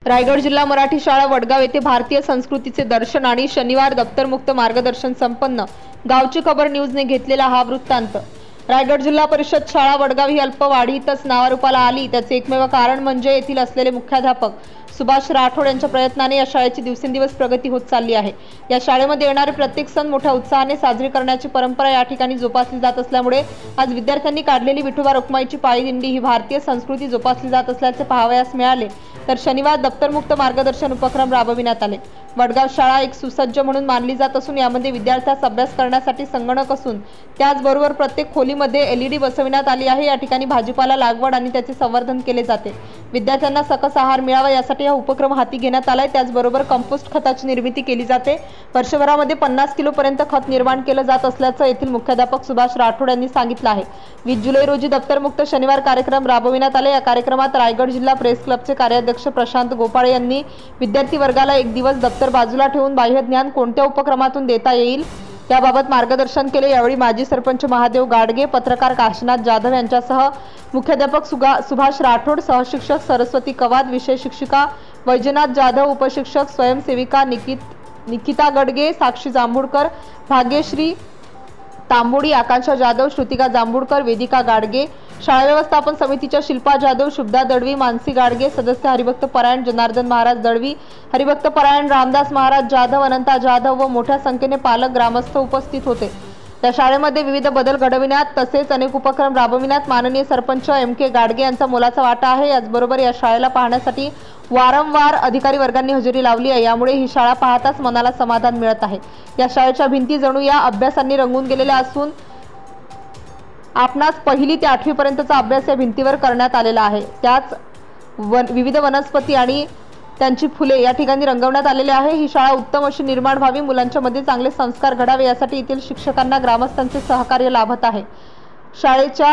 रायगड जिल्हा मराठी शाळा वडगाव येथे भारतीय संस्कृतीचे दर्शन आणि शनिवार दप्तरमुक्त मार्गदर्शन संपन्न। गावची खबर न्यूजने घेतलेला हा वृत्तांत। रायगड जिल्हा परिषद शाळा वडगाव ही अल्पवाढीतच नावारूपाला आली त्याचे एकमेव कारण म्हणजे येथील असलेले मुख्याध्यापक सुभाष राठोड यांच्या प्रयत्नाने या शाळेची दिवसेंदिवस प्रगती होत चालली आहे। या शाळेमध्ये येणारे प्रत्येक सण मोठ्या उत्साहाने साजरी करण्याची परंपरा या ठिकाणी जोपासली जात असल्यामुळे आज विद्यार्थ्यांनी काढलेली विठोबा रखुमाईची पायी दिंडी ही भारतीय संस्कृती जोपासली जात असल्याचे पाहावयास मिळाले। तर शनिवार दप्तरमुक्त मार्गदर्शन उपक्रम राबविण्यात आले। वडगाव शाळा एक सुसज्ज म्हणून मानली जात असून यामध्ये विद्यार्थ्यास अभ्यास करण्यासाठी संगणक असून त्याचबरोबर प्रत्येक खोलीमध्ये LED बसविण्यात आली आहे। या ठिकाणी भाजीपाला लागवड आणि त्याचे संवर्धन केले जाते। विद्यार्थ्यांना सकस आहार मिळावा यासाठी हा उपक्रम हाती घेण्यात आलाय। त्याचबरोबर कंपोस्ट खताची निर्मिती केली जाते। वर्षभरामध्ये 50 किलो पर्यंत खत निर्माण केले जात असल्याचं येथील मुख्याध्यापक सुभाष राठोड यांनी सांगितलं आहे। 20 जुलै रोजी दप्तरमुक्त शनिवार कार्यक्रम राबविण्यात आले। या कार्यक्रमात रायगड जिल्हा प्रेस क्लबचे कार्याध्यक्ष प्रशांत गोपाळे यांनी विद्यार्थी वर्गाला एक दिवस दप्तर बाजूला ठेवून बाह्य ज्ञान कोणत्या उपक्रमातून देता येईल याबाबत मार्गदर्शन केले। यावेळी माजी सरपंच महादेव गाडगे, पत्रकार काशीनाथ जाधव यांच्यासह मुख्याध्यापक सुभाष राठोड, सहशिक्षक सरस्वती कवाद, विषय शिक्षिका वैजनाथ जाधव, उपशिक्षक स्वयंसेविका निकिता गडगे, साक्षी जांभूळकर, भाग्यश्री तांबोडी, आकांक्षा जाधव, श्रुतिका जांभूळकर, वेदिका गाडगे, शाळा व्यवस्थापन समितीच्या शिल्पा जाधव, शुभदा दळवी, मानसी गाडगे, सदस्य हरिभक्त परायण जनार्दन महाराज दळवी, हरिभक्त परायण रामदास महाराज जाधव, अनंता जाधव व मोठ्या संख्येने पालक ग्रामस्थ उपस्थित होते। या शाळेमध्ये विविध बदल घडविण्यात तसेच अनेक उपक्रम राबविण्यात माननीय सरपंच MK गाडगे यांचा मोलाचा वाटा आहे। याचबरोबर या शाळेला पाहण्यासाठी वारंवार अधिकारी वर्गांनी हजेरी लावली आहे। यामुळे ही शाळा पाहताच मनाला समाधान मिळत आहे। या शाळेच्या भिंती जणू या अभ्यासांनी रंगून गेलेल्या असून आपणास 1ली ते 8वी पर्यंतचा अभ्यास या भिंतीवर करण्यात आलेला आहे। त्याच विविध वनस्पती आणि त्यांची फुले या ठिकाणी रंगवण्यात आलेले आहे। ही शाळा उत्तम अशी निर्माण व्हावी, मुलांच्या मध्ये चांगले संस्कार घडावे यासाठी येथील शिक्षकांना ग्रामस्थांचे सहकार्य लाभत आहे। शाळेच्या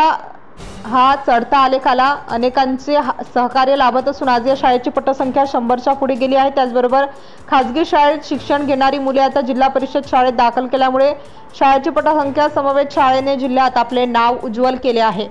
हा चढता आलेखाला अनेकांचे सहकार्य लाभत असून आज या शाळेची पटसंख्या 100च्या पुढे गेली आहे। त्याचबरोबर खासगी शाळेत शिक्षण घेणारी मुले आता जिल्हा परिषद शाळेत दाखल केल्यामुळे शाळेची पटसंख्या समवेत शाळेने जिल्ह्यात आपले नाव उज्ज्वल केले आहे।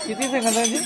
किती सेकंद आहे?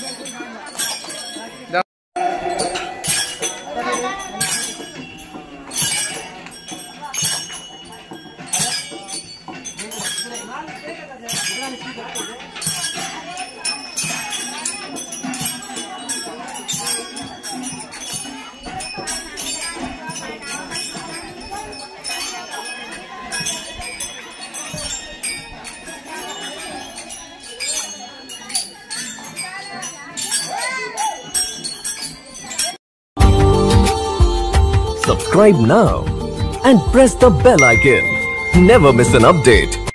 Subscribe now and press the bell icon. Never miss an update.